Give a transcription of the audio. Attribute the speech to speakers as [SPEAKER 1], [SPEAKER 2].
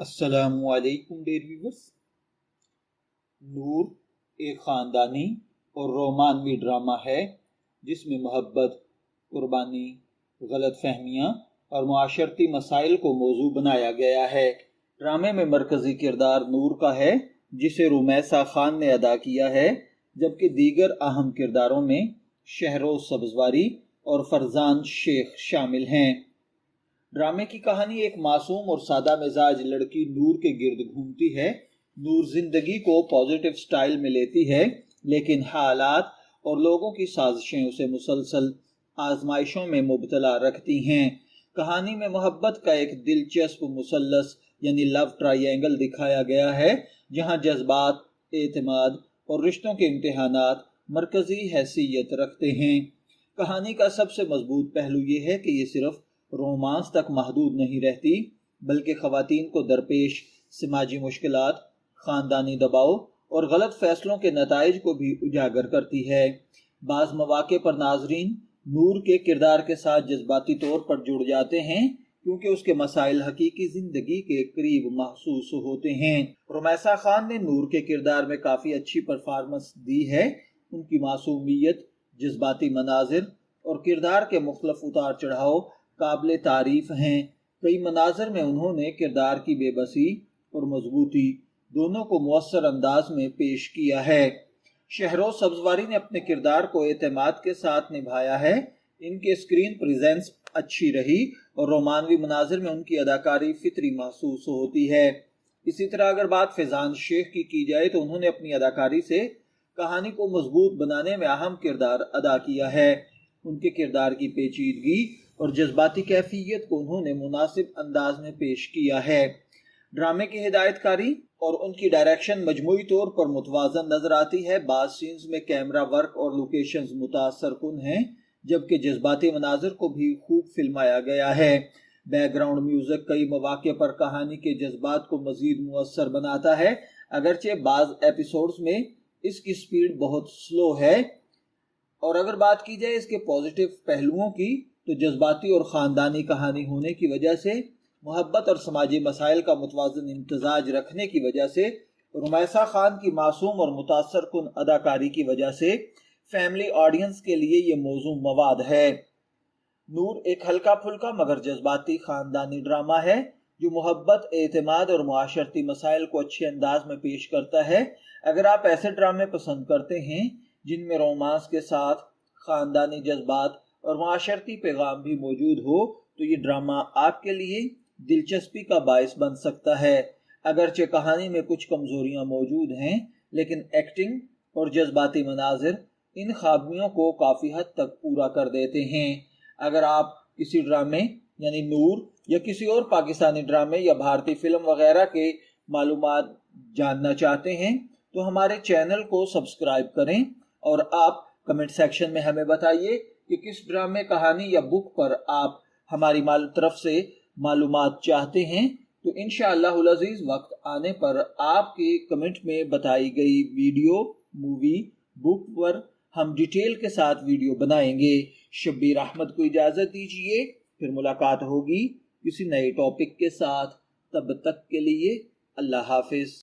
[SPEAKER 1] السلام علیکم dear viewers. نور ایک خاندانی اور رومانوی ڈرامہ ہے جس میں محبت، قربانی، غلط فہمیاں اور معاشرتی مسائل کو موضوع بنایا گیا ہے۔ ڈرامے میں مرکزی کردار نور کا ہے جسے رمیسہ خان نے ادا کیا ہے، جبکہ دیگر اہم کرداروں میں شہروز سبزواری اور فرزان شیخ شامل ہیں۔ ڈرامے کی کہانی ایک معصوم اور سادہ مزاج لڑکی نور کے گرد گھومتی ہے۔ نور زندگی کو پازیٹیو سٹائل میں لیتی ہے، لیکن حالات اور لوگوں کی سازشیں اسے مسلسل آزمائشوں میں مبتلا رکھتی ہیں۔ کہانی میں محبت کا ایک دلچسپ مثلث یعنی لو ٹرائینگل دکھایا گیا ہے، جہاں جذبات، اعتماد اور رشتوں کے امتحانات مرکزی حیثیت رکھتے ہیں۔ کہانی کا سب سے مضبوط پہلو یہ ہے کہ یہ صرف رومانس تک محدود نہیں رہتی، بلکہ خواتین کو درپیش سماجی مشکلات، خاندانی دباؤ اور غلط فیصلوں کے نتائج کو بھی اجاگر کرتی ہے۔ بعض مواقع پر ناظرین نور کے کردار کے ساتھ جذباتی طور پر جڑ جاتے ہیں کیونکہ اس کے مسائل حقیقی زندگی کے قریب محسوس ہوتے ہیں۔ رمیسہ خان نے نور کے کردار میں کافی اچھی پرفارمنس دی ہے۔ ان کی معصومیت، جذباتی مناظر اور کردار کے مختلف اتار چڑھاؤ قابل تعریف ہیں۔ کئی مناظر میں انہوں نے کردار کی بے بسی اور مضبوطی دونوں کو مؤثر انداز میں پیش کیا ہے۔ شہروز سبزواری نے اپنے کردار کو اعتماد کے ساتھ نبھایا ہے۔ ان کے اسکرین پریزنس اچھی رہی اور رومانوی مناظر میں ان کی اداکاری فطری محسوس ہوتی ہے۔ اسی طرح اگر بات فیضان شیخ کی جائے تو انہوں نے اپنی اداکاری سے کہانی کو مضبوط بنانے میں اہم کردار ادا کیا ہے۔ ان کے کردار کی پیچیدگی اور جذباتی کیفیت کو انہوں نے مناسب انداز میں پیش کیا ہے۔ ڈرامے کی ہدایت کاری اور ان کی ڈائریکشن مجموعی طور پر متوازن نظر آتی ہے۔ بعض سینز میں کیمرہ ورک اور لوکیشنز متاثر کن ہیں، جبکہ جذباتی مناظر کو بھی خوب فلمایا گیا ہے۔ بیک گراؤنڈ میوزک کئی مواقع پر کہانی کے جذبات کو مزید مؤثر بناتا ہے، اگرچہ بعض ایپیسوڈز میں اس کی سپیڈ بہت سلو ہے۔ اور اگر بات کی جائے اس کے پازیٹیو پہلوؤں کی تو جذباتی اور خاندانی کہانی ہونے کی وجہ سے، محبت اور سماجی مسائل کا متوازن امتزاج رکھنے کی وجہ سے، رمیسہ خان کی معصوم اور متاثر کن اداکاری کی وجہ سے فیملی آڈینس کے لیے یہ موزوں مواد ہے۔ نور ایک ہلکا پھلکا مگر جذباتی خاندانی ڈرامہ ہے جو محبت، اعتماد اور معاشرتی مسائل کو اچھے انداز میں پیش کرتا ہے۔ اگر آپ ایسے ڈرامے پسند کرتے ہیں جن میں رومانس کے ساتھ خاندانی جذبات اور معاشرتی پیغام بھی موجود ہو تو یہ ڈرامہ آپ کے لیے دلچسپی کا باعث بن سکتا ہے۔ اگرچہ کہانی میں کچھ کمزوریاں موجود ہیں، لیکن ایکٹنگ اور جذباتی مناظر ان خامیوں کو کافی حد تک پورا کر دیتے ہیں۔ اگر آپ کسی ڈرامے یعنی نور یا کسی اور پاکستانی ڈرامے یا بھارتی فلم وغیرہ کے معلومات جاننا چاہتے ہیں تو ہمارے چینل کو سبسکرائب کریں اور آپ کمنٹ سیکشن میں ہمیں بتائیے کہ کس ڈرامے، کہانی یا بک پر آپ ہماری طرف سے معلومات چاہتے ہیں، تو انشاءاللہ العزیز وقت آنے پر آپ کے کمنٹ میں بتائی گئی ویڈیو، مووی، بک پر ہم ڈیٹیل کے ساتھ ویڈیو بنائیں گے۔ شبیر احمد کو اجازت دیجیے، پھر ملاقات ہوگی کسی نئے ٹاپک کے ساتھ۔ تب تک کے لیے اللہ حافظ۔